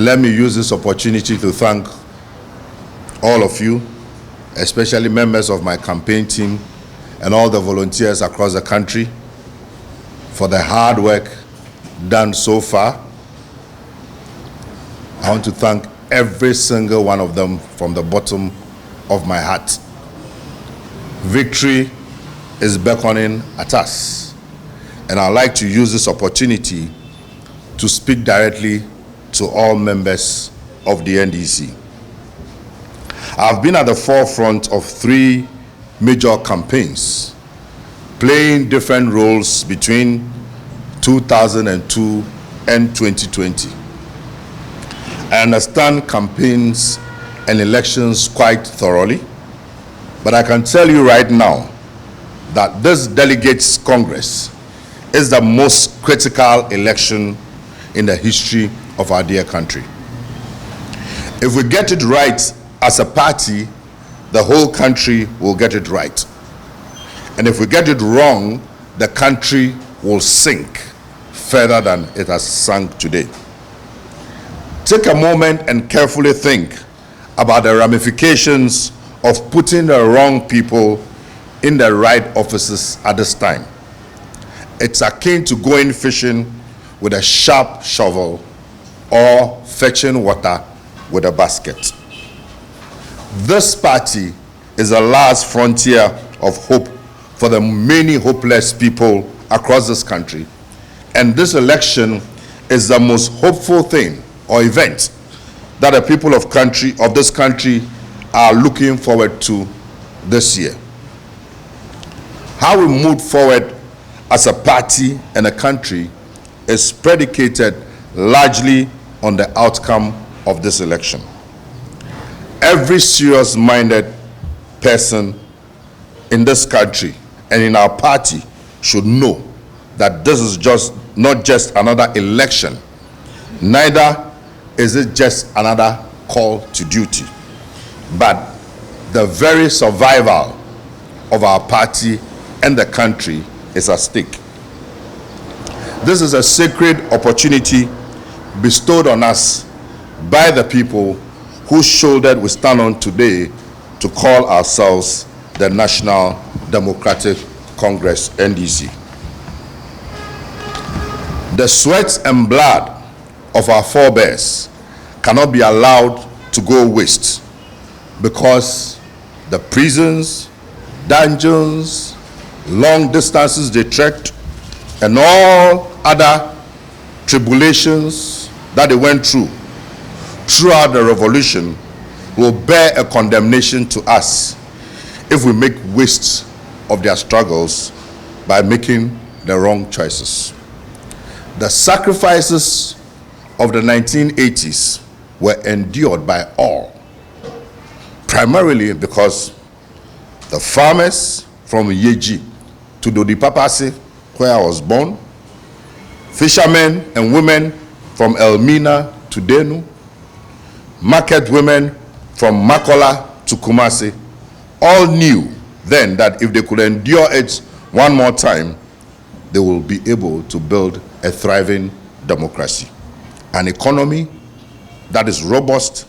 Let me use this opportunity to thank all of you, especially members of my campaign team and all the volunteers across the country for the hard work done so far. I want to thank every single one of them from the bottom of my heart. Victory is beckoning at us, and I'd like to use this opportunity to speak directly to all members of the NDC. I've been at the forefront of 3 major campaigns, playing different roles between 2002 and 2020. I understand campaigns and elections quite thoroughly, but I can tell you right now that this Delegates Congress is the most critical election in the history of our dear country. If we get it right as a party, the whole country will get it right. And if we get it wrong, the country will sink further than it has sunk today. Take a moment and carefully think about the ramifications of putting the wrong people in the right offices at this time. It's akin to going fishing with a sharp shovel or fetching water with a basket. This party is the last frontier of hope for the many hopeless people across this country, and this election is the most hopeful thing or event that the people of this country are looking forward to this year. How we move forward as a party and a country is predicated largely on the outcome of this election. Every serious-minded person in this country and in our party should know that this is not just another election, neither is it just another call to duty, but the very survival of our party and the country is at stake. This is a sacred opportunity bestowed on us by the people whose shoulder we stand on today to call ourselves the National Democratic Congress, NDC. The sweat and blood of our forebears cannot be allowed to go waste, because the prisons, dungeons, long distances they trekked, and all other tribulations that they went through throughout the revolution will bear a condemnation to us if we make waste of their struggles by making the wrong choices. The sacrifices of the 1980s were endured by all, primarily because the farmers from Yeji to Dodipapase, where I was born, fishermen and women from Elmina to Denu, market women from Makola to Kumasi, all knew then that if they could endure it one more time, they will be able to build a thriving democracy, an economy that is robust,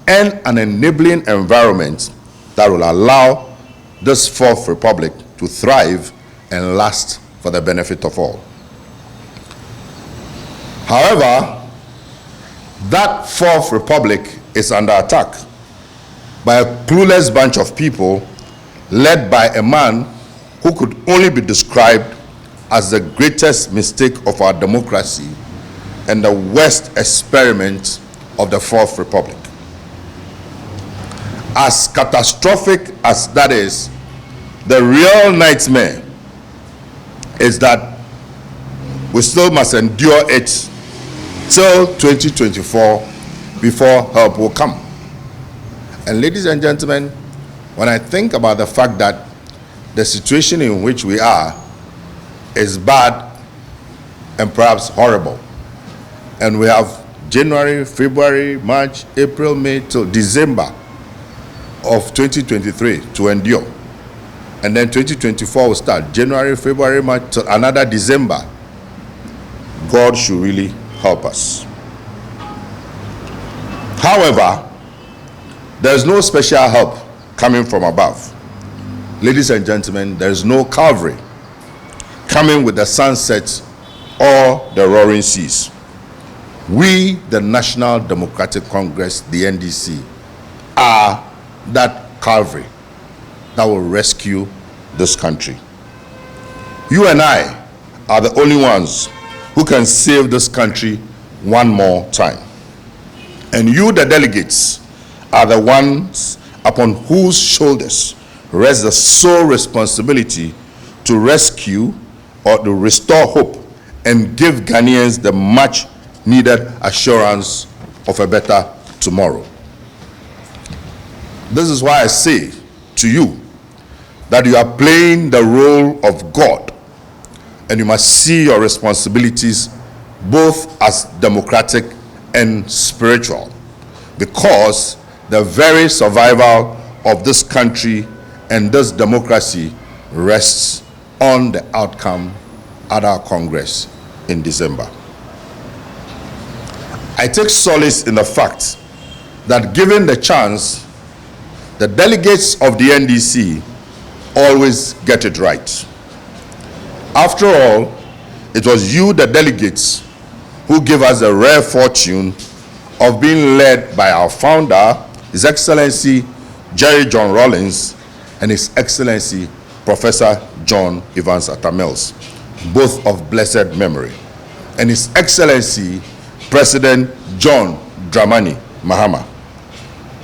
and an enabling environment that will allow this Fourth Republic to thrive and last for the benefit of all. However, that Fourth Republic is under attack by a clueless bunch of people led by a man who could only be described as the greatest mistake of our democracy and the worst experiment of the Fourth Republic. As catastrophic as that is, the real nightmare is that we still must endure it till 2024 before help will come. And ladies and gentlemen, when I think about the fact that the situation in which we are is bad and perhaps horrible, and we have January, February, March, April, May till December of 2023 to endure, and then 2024 will start January, February, March till another December. God should really help us. However, there is no special help coming from above. Ladies and gentlemen, there is no Calvary coming with the sunset or the roaring seas. We, the National Democratic Congress, the NDC, are that Calvary that will rescue this country. You and I are the only ones who can save this country one more time. And you, the delegates, are the ones upon whose shoulders rests the sole responsibility to rescue or to restore hope and give Ghanaians the much needed assurance of a better tomorrow. This is why I say to you that you are playing the role of God, and you must see your responsibilities both as democratic and spiritual, because the very survival of this country and this democracy rests on the outcome at our Congress in December. I take solace in the fact that given the chance, the delegates of the NDC always get it right. After all, it was you, the delegates, who gave us the rare fortune of being led by our founder, His Excellency Jerry John Rawlings, and His Excellency Professor John Evans Atta Mills, both of blessed memory, and His Excellency President John Dramani Mahama,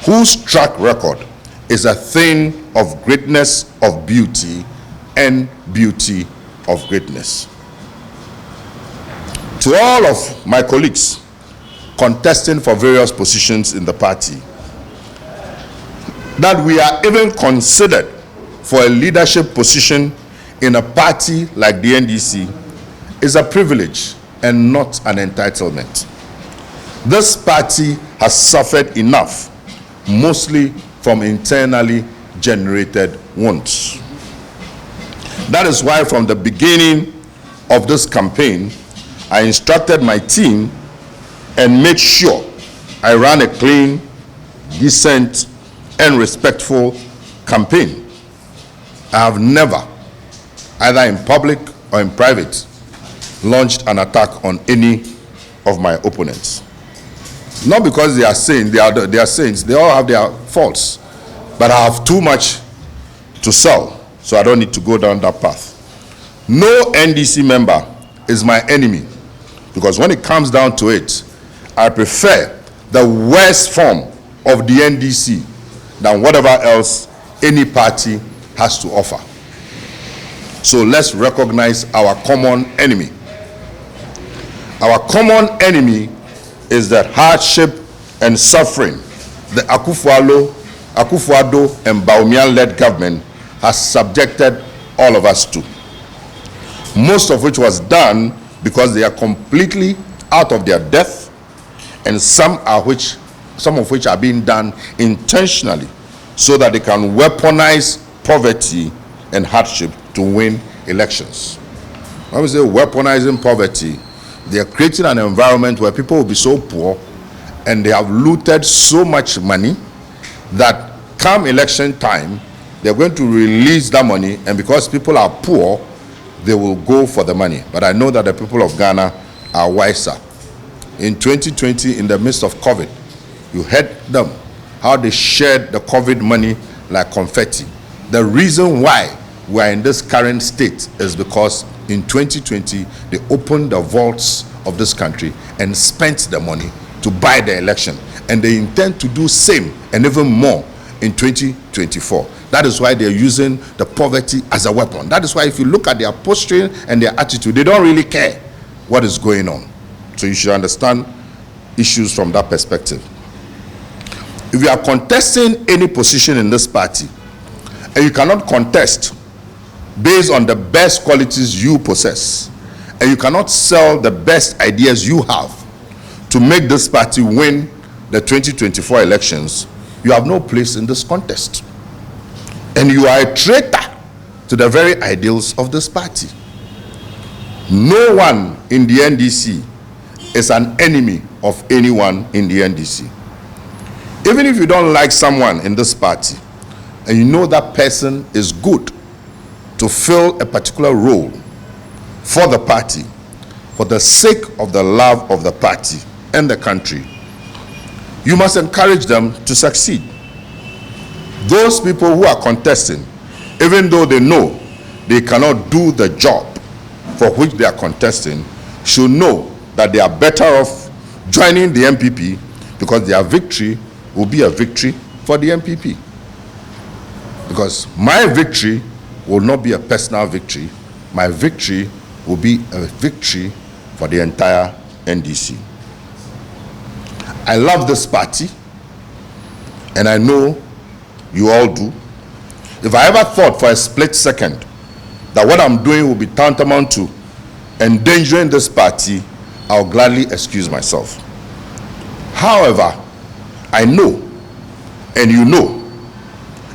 whose track record is a thing of greatness of beauty and beauty of greatness. To all of my colleagues contesting for various positions in the party, that we are even considered for a leadership position in a party like the NDC is a privilege and not an entitlement. This party has suffered enough, mostly from internally generated wounds. That is why from the beginning of this campaign, I instructed my team and made sure I ran a clean, decent, and respectful campaign. I have never, either in public or in private, launched an attack on any of my opponents. Not because they are saints, they are saints, they all have their faults. But I have too much to sell, so I don't need to go down that path. No NDC member is my enemy, because when it comes down to it, I prefer the worst form of the NDC than whatever else any party has to offer. So let's recognize our common enemy. Our common enemy is that hardship and suffering the Akufo-Addo and Bawumia-led government has subjected all of us to. Most of which was done because they are completely out of their depth, and some of which are being done intentionally so that they can weaponize poverty and hardship to win elections. When we say weaponizing poverty, they are creating an environment where people will be so poor and they have looted so much money that come election time, they're going to release that money, and because people are poor, they will go for the money. But I know that the people of Ghana are wiser. In 2020, in the midst of COVID, you heard them, how they shared the COVID money like confetti. The reason why we are in this current state is because in 2020, they opened the vaults of this country and spent the money to buy the election. And they intend to do same and even more in 2024. That is why they're using the poverty as a weapon. That is why if you look at their posturing and their attitude, they don't really care what is going on. So you should understand issues from that perspective. If you are contesting any position in this party, and you cannot contest based on the best qualities you possess, and you cannot sell the best ideas you have to make this party win the 2024 elections, you have no place in this contest. And you are a traitor to the very ideals of this party. No one in the NDC is an enemy of anyone in the NDC. Even if you don't like someone in this party, and you know that person is good to fill a particular role for the party, for the sake of the love of the party and the country, you must encourage them to succeed. Those people who are contesting, even though they know they cannot do the job for which they are contesting, should know that they are better off joining the MPP, because their victory will be a victory for the MPP. Because my victory will not be a personal victory. My victory will be a victory for the entire NDC. I love this party, and I know you all do. If I ever thought for a split second that what I'm doing will be tantamount to endangering this party, I'll gladly excuse myself. However, I know, and you know,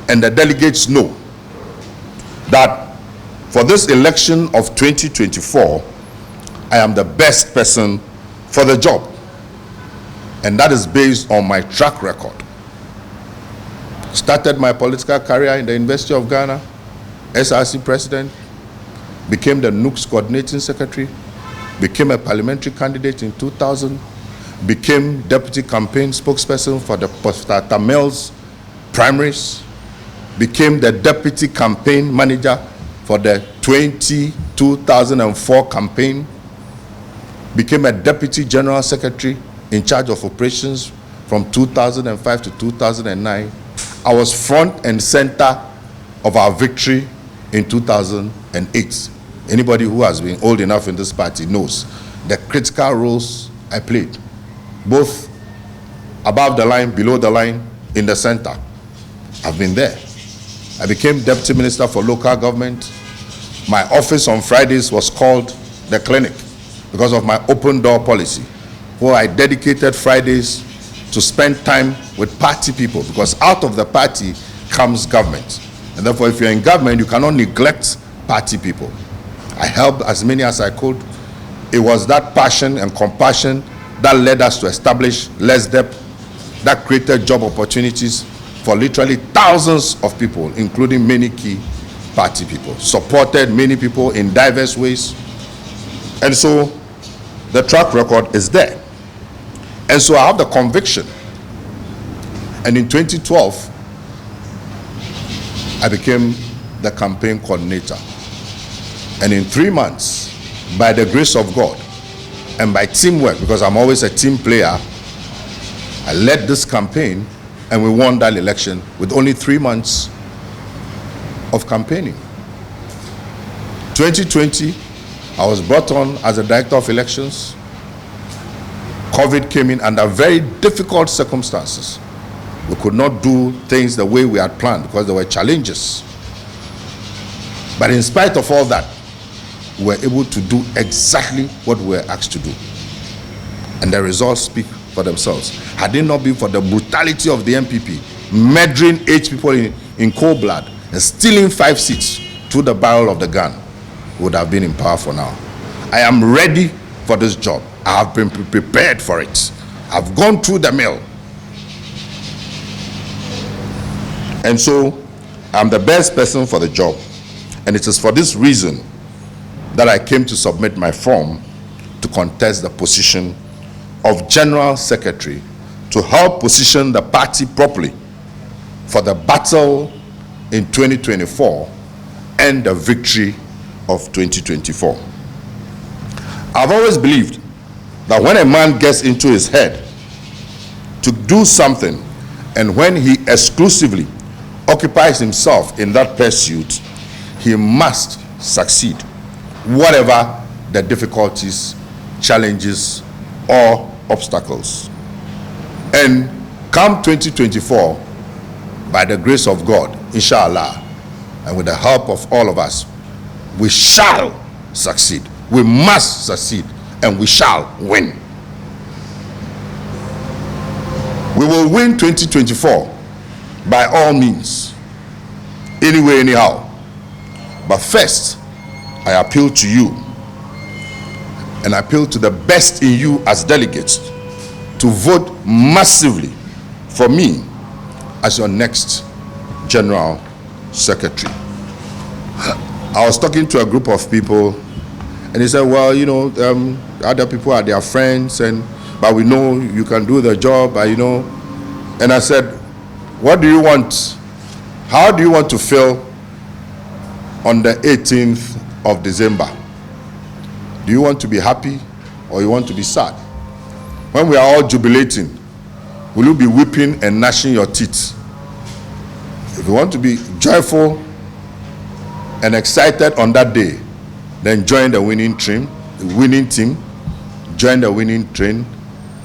and the delegates know, that for this election of 2024, I am the best person for the job. And that is based on my track record. Started my political career in the University of Ghana, SRC president, became the NUC's coordinating secretary, became a parliamentary candidate in 2000, became deputy campaign spokesperson for the Tamils primaries, became the deputy campaign manager for the 2004 campaign, became a deputy general secretary in charge of operations from 2005 to 2009. I was front and center of our victory in 2008. Anybody who has been old enough in this party knows the critical roles I played, both above the line, below the line, in the center. I've been there. I became deputy minister for local government. My office on Fridays was called the clinic because of my open door policy, where I dedicated Fridays to spend time with party people, because out of the party comes government. And therefore, if you're in government, you cannot neglect party people. I helped as many as I could. It was that passion and compassion that led us to establish LESDEP, that created job opportunities for literally thousands of people, including many key party people, supported many people in diverse ways. And so the track record is there. And so I have the conviction. And in 2012, I became the campaign coordinator. And in 3 months, by the grace of God and by teamwork, because I'm always a team player, I led this campaign and we won that election with only 3 months of campaigning. 2020, I was brought on as a director of elections. COVID came in under very difficult circumstances. We could not do things the way we had planned because there were challenges. But in spite of all that, we were able to do exactly what we were asked to do. And the results speak for themselves. Had it not been for the brutality of the MPP, murdering 8 people in cold blood and stealing 5 seats through the barrel of the gun, we would have been in power for now. I am ready for this job. I have been prepared for it. I've gone through the mill. And so I'm the best person for the job. And it is for this reason that I came to submit my form to contest the position of General Secretary, to help position the party properly for the battle in 2024 and the victory of 2024. I've always believed that when a man gets into his head to do something, and when he exclusively occupies himself in that pursuit, he must succeed, whatever the difficulties, challenges, or obstacles. And come 2024, by the grace of God, inshallah, and with the help of all of us, we shall succeed. We must succeed, and we shall win. We will win 2024 by all means, anyway, anyhow. But first, I appeal to you, and I appeal to the best in you as delegates, to vote massively for me as your next General Secretary. I was talking to a group of people, and they said, well, you know, other people are their friends, but we know you can do the job, you know. And I said, what do you want? How do you want to feel on the 18th of December? Do you want to be happy or you want to be sad? When we are all jubilating, will you be weeping and gnashing your teeth? If you want to be joyful and excited on that day, then join the winning team, join the winning train,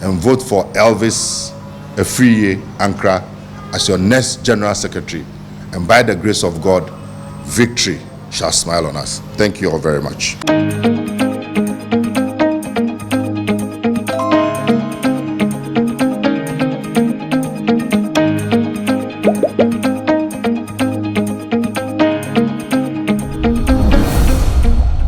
and vote for Elvis Afriyie Ankrah as your next General Secretary. And by the grace of God, victory shall smile on us. Thank you all very much.